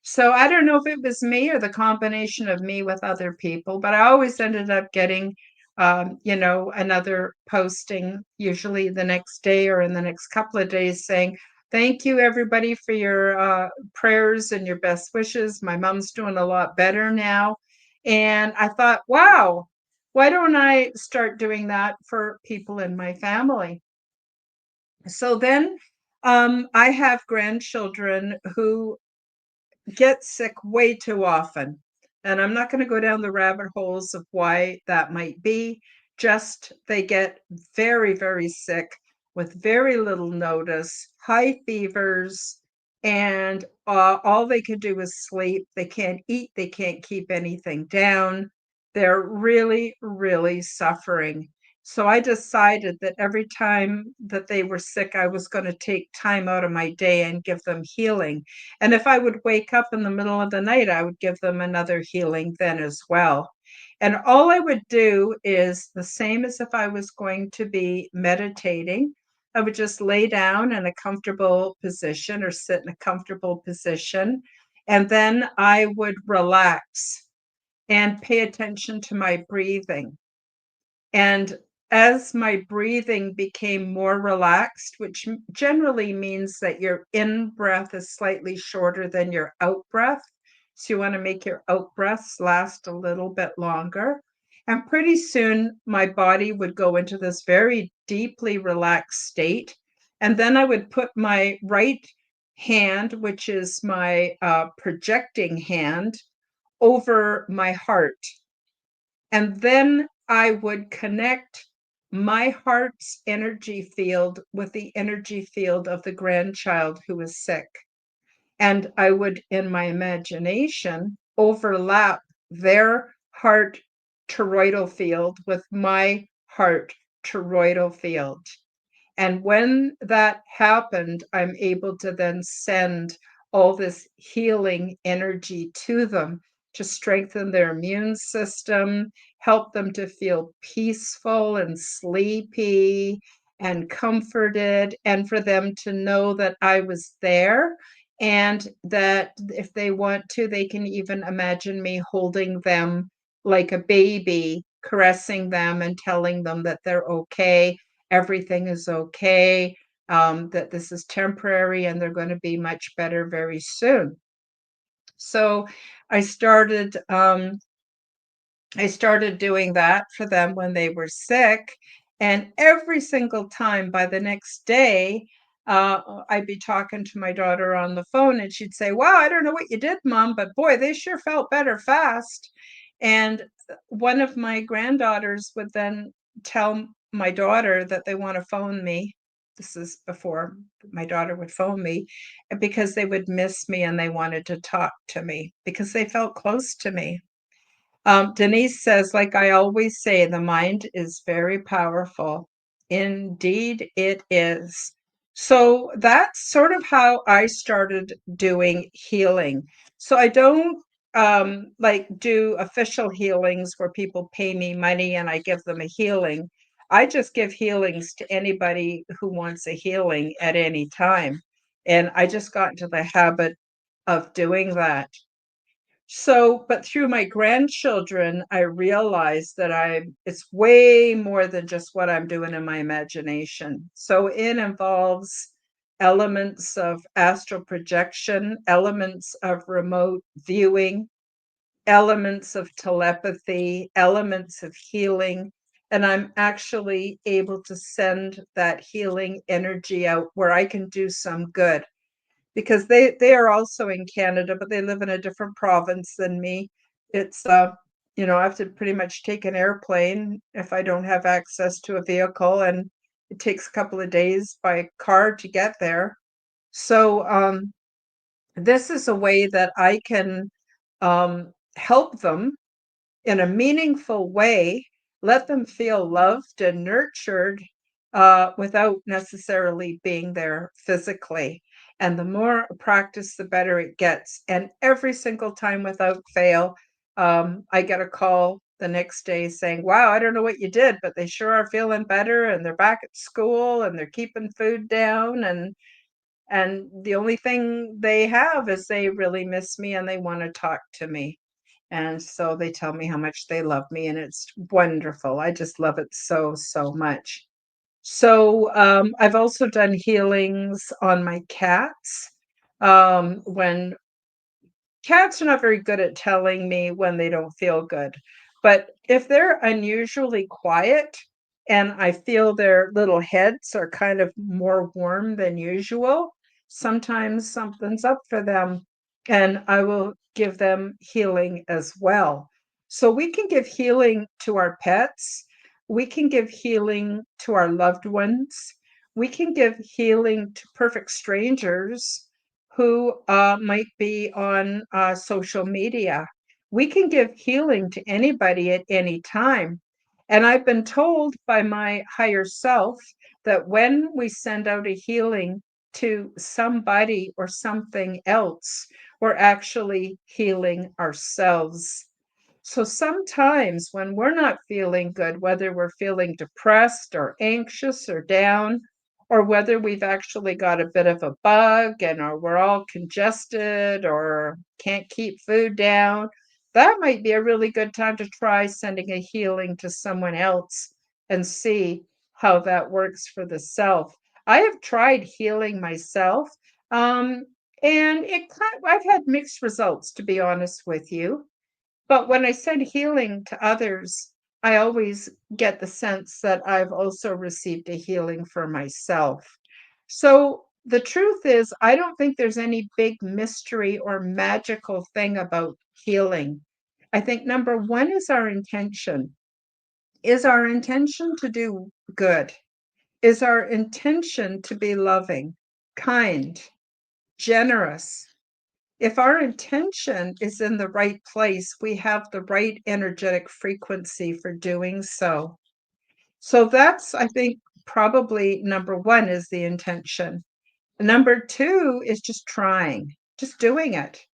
So I don't know if it was me or the combination of me with other people, but I always ended up getting, another posting, usually the next day or in the next couple of days, saying, thank you, everybody, for your prayers and your best wishes. My mom's doing a lot better now. And I thought, wow, why don't I start doing that for people in my family? So then I have grandchildren who get sick way too often. And I'm not going to go down the rabbit holes of why that might be. Just they get very, very sick with very little notice, high fevers, and all they can do is sleep. They can't eat, they can't keep anything down. They're really, really suffering. So I decided that every time that they were sick, I was going to take time out of my day and give them healing. And if I would wake up in the middle of the night, I would give them another healing then as well. And all I would do is the same as if I was going to be meditating. I would just lay down in a comfortable position or sit in a comfortable position. And then I would relax and pay attention to my breathing. And as my breathing became more relaxed, which generally means that your in breath is slightly shorter than your out breath. So you want to make your out breaths last a little bit longer. And pretty soon my body would go into this very deeply relaxed state. And then I would put my right hand, which is my projecting hand, over my heart. And then I would connect my heart's energy field with the energy field of the grandchild who is sick. And I would, in my imagination, overlap their heart toroidal field with my heart toroidal field. And when that happened, I'm able to then send all this healing energy to them to strengthen their immune system, help them to feel peaceful and sleepy and comforted, and for them to know that I was there. And that if they want to, they can even imagine me holding them like a baby, caressing them and telling them that they're okay, everything is okay, that this is temporary and they're going to be much better very soon. So I started doing that for them when they were sick. And every single time by the next day, I'd be talking to my daughter on the phone and she'd say, "Wow, I don't know what you did, Mom, but boy, they sure felt better fast." And one of my granddaughters would then tell my daughter that they want to phone me. This is before my daughter would phone me, because they would miss me and they wanted to talk to me because they felt close to me. Denise says, like I always say, the mind is very powerful. Indeed, it is. So that's sort of how I started doing healing. So I don't like do official healings where people pay me money and I give them a healing. I just give healings to anybody who wants a healing at any time. And I just got into the habit of doing that. So, but through my grandchildren, I realized that it's way more than just what I'm doing in my imagination. So it involves elements of astral projection, elements of remote viewing, elements of telepathy, elements of healing. And I'm actually able to send that healing energy out where I can do some good, because they are also in Canada, but they live in a different province than me. It's I have to pretty much take an airplane if I don't have access to a vehicle, and it takes a couple of days by car to get there. So this is a way that I can help them in a meaningful way, let them feel loved and nurtured without necessarily being there physically. And the more practice, the better it gets. And every single time without fail, I get a call the next day saying, "Wow, I don't know what you did, but they sure are feeling better and they're back at school and they're keeping food down, and the only thing they have is they really miss me and they want to talk to me." And so they tell me how much they love me, and it's wonderful. I just love it so, so much. So I've also done healings on my cats. When cats are not very good at telling me when they don't feel good, but if they're unusually quiet and I feel their little heads are kind of more warm than usual, sometimes something's up for them, and I will give them healing as well. So we can give healing to our pets, we can give healing to our loved ones, we can give healing to perfect strangers who might be on social media. We can give healing to anybody at any time. And I've been told by my higher self that when we send out a healing to somebody or something else, we're actually healing ourselves. So sometimes when we're not feeling good, whether we're feeling depressed or anxious or down, or whether we've actually got a bit of a bug and or we're all congested or can't keep food down, that might be a really good time to try sending a healing to someone else and see how that works for the self. I have tried healing myself, um, and I've had mixed results, to be honest with you. But when I said healing to others, I always get the sense that I've also received a healing for myself. So the truth is, I don't think there's any big mystery or magical thing about healing. I think number one is our intention. Is our intention to do good? Is our intention to be loving, kind, generous? If our intention is in the right place, we have the right energetic frequency for doing so. So that's, I think, probably number one is the intention. Number two is just trying, just doing it.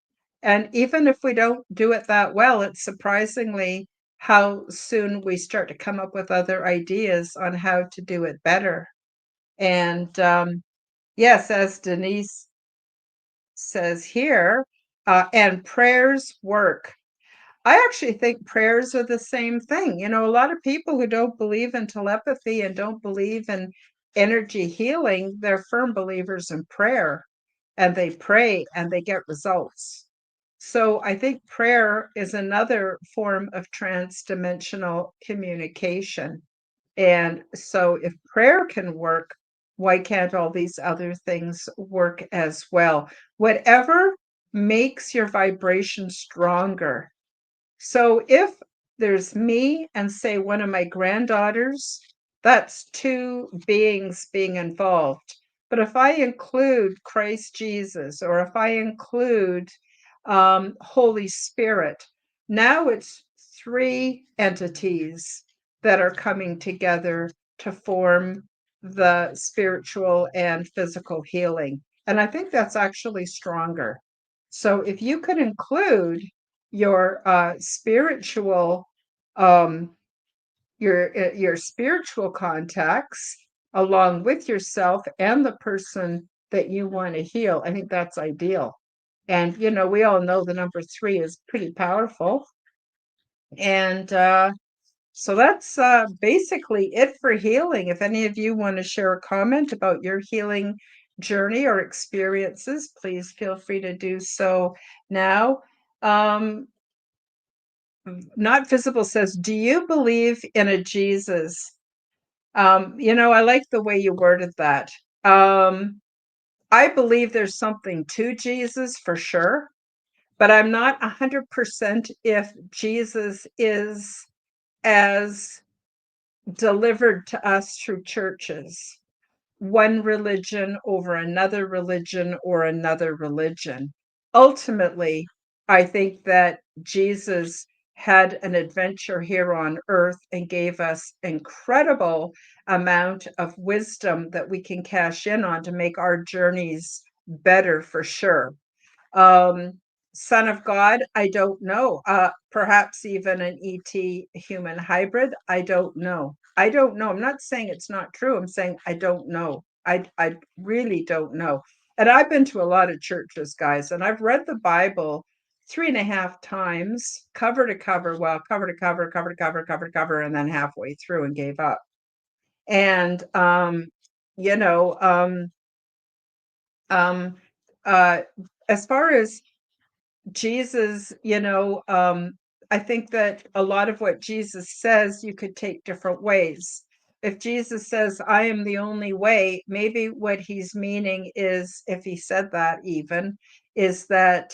And even if we don't do it that well, it's surprisingly how soon we start to come up with other ideas on how to do it better. And yes, as Denise says here, and prayers work. I actually think prayers are the same thing. You know, a lot of people who don't believe in telepathy and don't believe in energy healing, they're firm believers in prayer and they pray and they get results. So I think prayer is another form of transdimensional communication. And so if prayer can work, why can't all these other things work as well? Whatever makes your vibration stronger. So if there's me and say one of my granddaughters, that's two beings being involved. But if I include Christ Jesus, or if I include Holy Spirit, now it's three entities that are coming together to form the spiritual and physical healing. And I think that's actually stronger. So if you could include your spiritual um, your spiritual contacts along with yourself and the person that you want to heal, I think that's ideal. And you know, we all know the number three is pretty powerful. And so that's basically it for healing. If any of you want to share a comment about your healing journey or experiences, please feel free to do so now. Um, Not Visible says, do you believe in a Jesus? You know, I like the way you worded that. I believe there's something to Jesus for sure, but I'm not 100% if Jesus is as delivered to us through churches, one religion over another religion or another religion. Ultimately, I think that Jesus had an adventure here on earth and gave us incredible amount of wisdom that we can cash in on to make our journeys better for sure. Um, Son of God, I don't know. Perhaps even an ET human hybrid. I don't know. I don't know. I'm not saying it's not true. I'm saying I don't know. I really don't know. And I've been to a lot of churches, guys, and I've read the Bible 3.5 times, cover to cover, well, cover to cover, cover to cover, cover to cover, and then halfway through and gave up. And you know, um, uh, as far as Jesus, you know, I think that a lot of what Jesus says you could take different ways. If Jesus says, I am the only way, maybe what he's meaning is, if he said that even, is that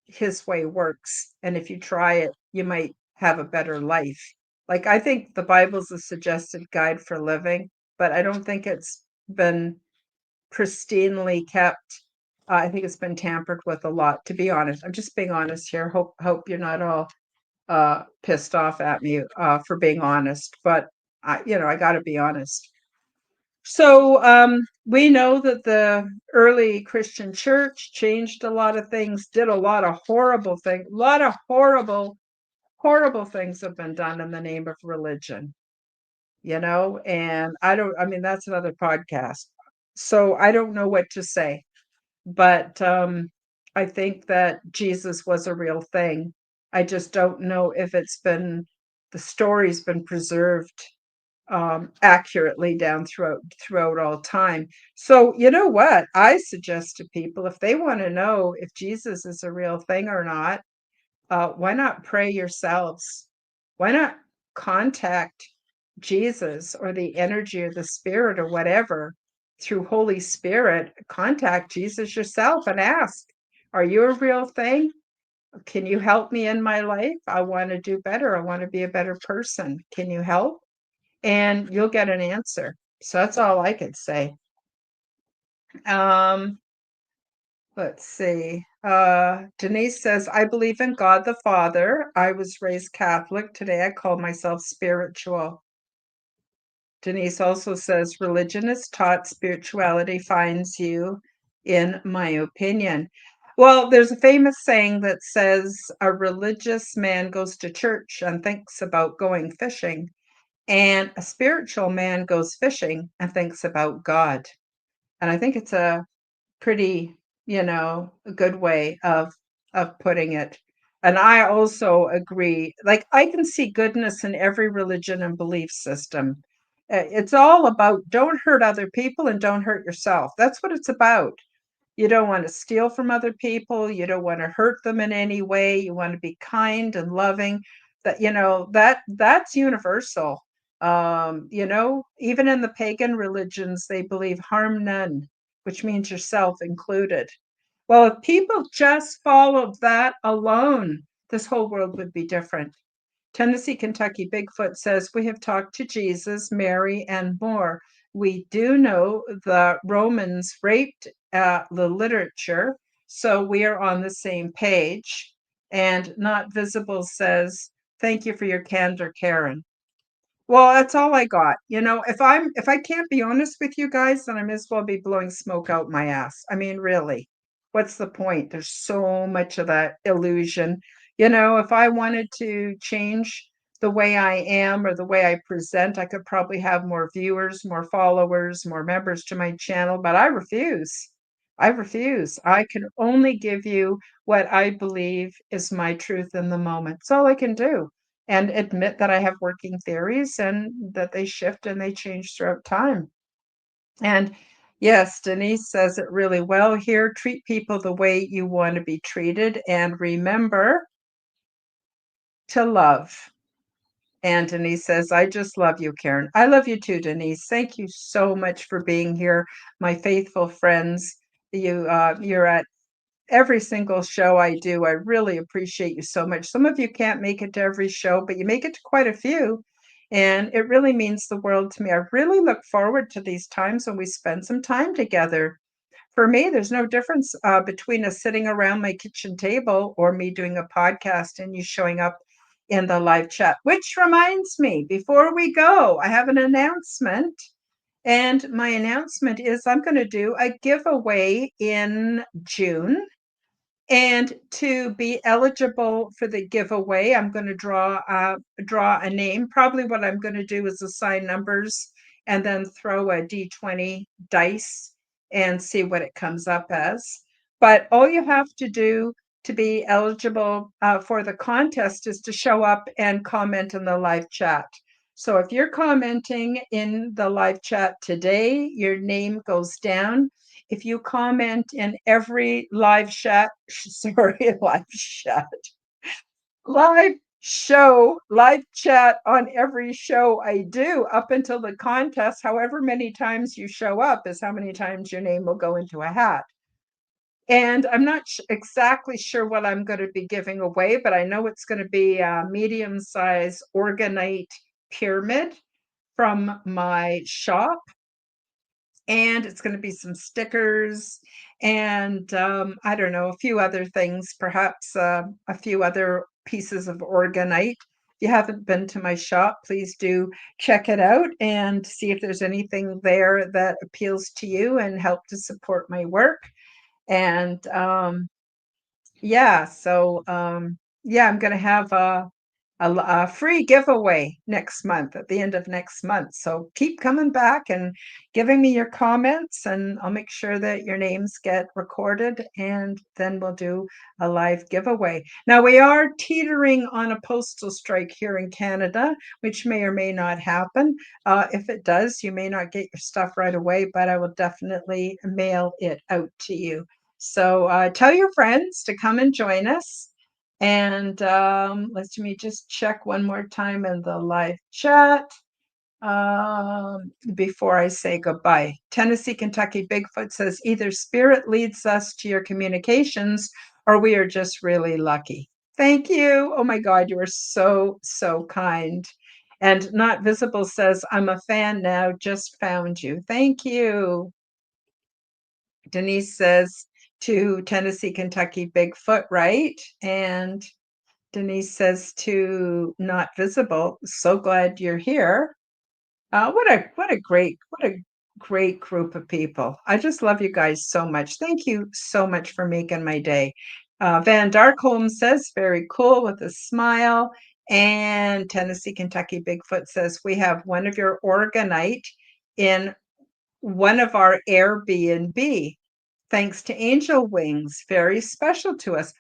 his way works. And if you try it, you might have a better life. Like, I think the Bible's a suggested guide for living, but I don't think it's been pristinely kept. I think it's been tampered with a lot, to be honest. I'm just being honest here. Hope you're not all pissed off at me for being honest, but I got to be honest. So we know that the early Christian church changed a lot of things, did a lot of horrible things, a lot of horrible things have been done in the name of religion, and I mean, that's another podcast. So I don't know what to say, but I think that Jesus was a real thing. I just don't know if the story's been preserved accurately down throughout all time. So you know what I suggest to people, if they want to know if Jesus is a real thing or not, why not pray yourselves? Why not contact Jesus or the energy or the spirit or whatever through Holy Spirit? Contact Jesus yourself and ask, are you a real thing? Can you help me in my life? I want to do better. I want to be a better person. Can you help? And you'll get an answer. So that's all I could say. Um, let's see. Denise says, I believe in God the Father. I was raised Catholic. Today I call myself spiritual. Denise also says, religion is taught, spirituality finds you, in my opinion. Well, there's a famous saying that says, a religious man goes to church and thinks about going fishing, and a spiritual man goes fishing and thinks about God. And I think it's a pretty, a good way of putting it. And I also agree, like I can see goodness in every religion and belief system. It's all about don't hurt other people and don't hurt yourself. That's what it's about. You don't want to steal from other people, you don't want to hurt them in any way, you want to be kind and loving. That's universal. Even in the pagan religions, they believe harm none, which means yourself included. Well, if people just followed that alone, this whole world would be different. Tennessee, Kentucky Bigfoot says, we have talked to Jesus, Mary, and more. We do know the Romans raped the literature, so we are on the same page. And Not Visible says, thank you for your candor, Karen. Well, that's all I got. If I can't be honest with you guys, then I may as well be blowing smoke out my ass. I mean, really, what's the point? There's so much of that illusion. If I wanted to change the way I am or the way I present, I could probably have more viewers, more followers, more members to my channel, but I refuse. I refuse. I can only give you what I believe is my truth in the moment. It's all I can do, and admit that I have working theories and that they shift and they change throughout time. And yes, Denise says it really well here. Treat people the way you want to be treated, and remember to love. And Denise says, I just love you, Karen. I love you too, Denise. Thank you so much for being here, my faithful friends. You're at every single show I do. I really appreciate you so much. Some of you can't make it to every show, but you make it to quite a few. And it really means the world to me. I really look forward to these times when we spend some time together. For me, there's no difference between us sitting around my kitchen table or me doing a podcast and you showing up in the live chat. Which reminds me, before we go, I have an announcement. And my announcement is I'm going to do a giveaway in June. And to be eligible for the giveaway, I'm going to draw a name. Probably what I'm going to do is assign numbers and then throw a D20 dice and see what it comes up as. But all you have to do to be eligible for the contest is to show up and comment in the live chat. So if you're commenting in the live chat today, your name goes down. If you comment in every live chat, live chat on every show I do up until the contest, however many times you show up is how many times your name will go into a hat. And I'm not exactly sure what I'm going to be giving away, but I know it's going to be a medium-sized orgonite pyramid. from my shop. And it's going to be some stickers and I don't know, a few other things, perhaps a few other pieces of organite. If you haven't been to my shop, please do check it out and see if there's anything there that appeals to you and help to support my work. And yeah, so yeah, I'm going to have a free giveaway next month, at the end of next month. So keep coming back and giving me your comments, and I'll make sure that your names get recorded, and then we'll do a live giveaway. Now, we are teetering on a postal strike here in Canada, which may or may not happen. If it does, you may not get your stuff right away, but I will definitely mail it out to you. So tell your friends to come and join us. And let me just check one more time in the live chat before I say goodbye. Tennessee, Kentucky Bigfoot says either spirit leads us to your communications or we are just really lucky. Thank you. Oh my God, you are so, so kind. And Not Visible says, I'm a fan now, just found you. Thank you. Denise says, to Tennessee, Kentucky Bigfoot, right? And Denise says to Not Visible, so glad you're here. What a great group of people. I just love you guys so much. Thank you so much for making my day. Van Darkholm says, very cool with a smile. And Tennessee, Kentucky Bigfoot says, we have one of your organite in one of our Airbnb. Thanks to Angel Wings, very special to us.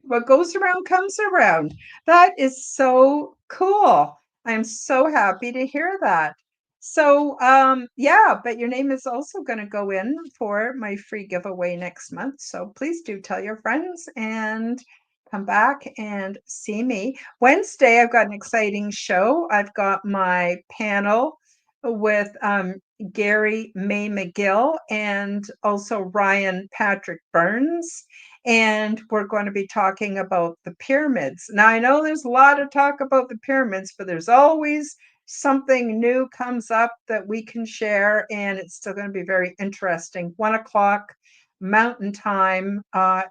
What goes around comes around. That is so cool. I'm so happy to hear that. So, yeah, but your name is also going to go in for my free giveaway next month. So please do tell your friends and come back and see me. Wednesday, I've got an exciting show. I've got my panel with Gary May McGill and also Ryan Patrick Burns. And we're going to be talking about the pyramids. Now, I know there's a lot of talk about the pyramids, but there's always something new comes up that we can share, and it's still going to be very interesting. 1 o'clock Mountain Time,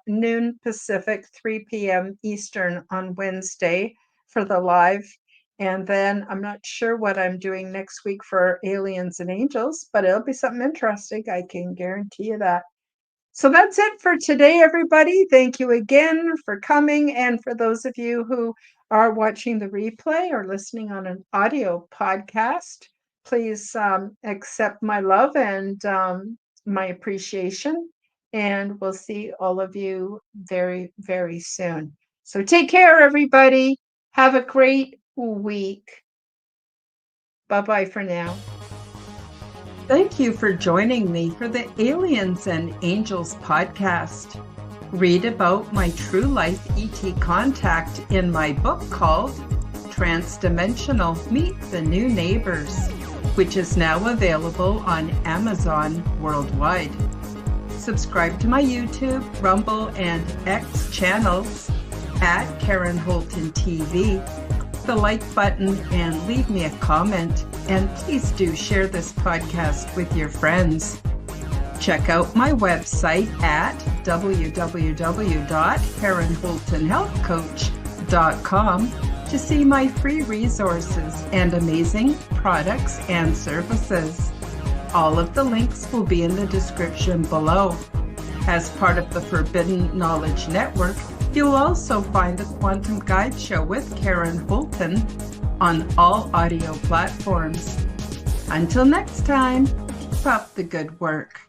noon Pacific, 3 p.m. Eastern on Wednesday for the live. And then I'm not sure what I'm doing next week for Aliens and Angels, but it'll be something interesting. I can guarantee you that. So that's it for today, everybody. Thank you again for coming. And for those of you who are watching the replay or listening on an audio podcast, please accept my love and my appreciation. And we'll see all of you very, very soon. So take care, everybody. Have a great week. Bye-bye for now. Thank you for joining me for the Aliens and Angels podcast. Read about my true life ET contact in my book called Transdimensional Meet the New Neighbors, which is now available on Amazon worldwide. Subscribe to my YouTube, Rumble, and X channels at Karen Holton TV. The like button and leave me a comment, and please do share this podcast with your friends. Check out my website at www.karenholtonhealthcoach.com to see my free resources and amazing products and services. All of the links will be in the description below. As part of the Forbidden Knowledge Network, you'll also find the Quantum Guide Show with Karen Holton on all audio platforms. Until next time, keep up the good work.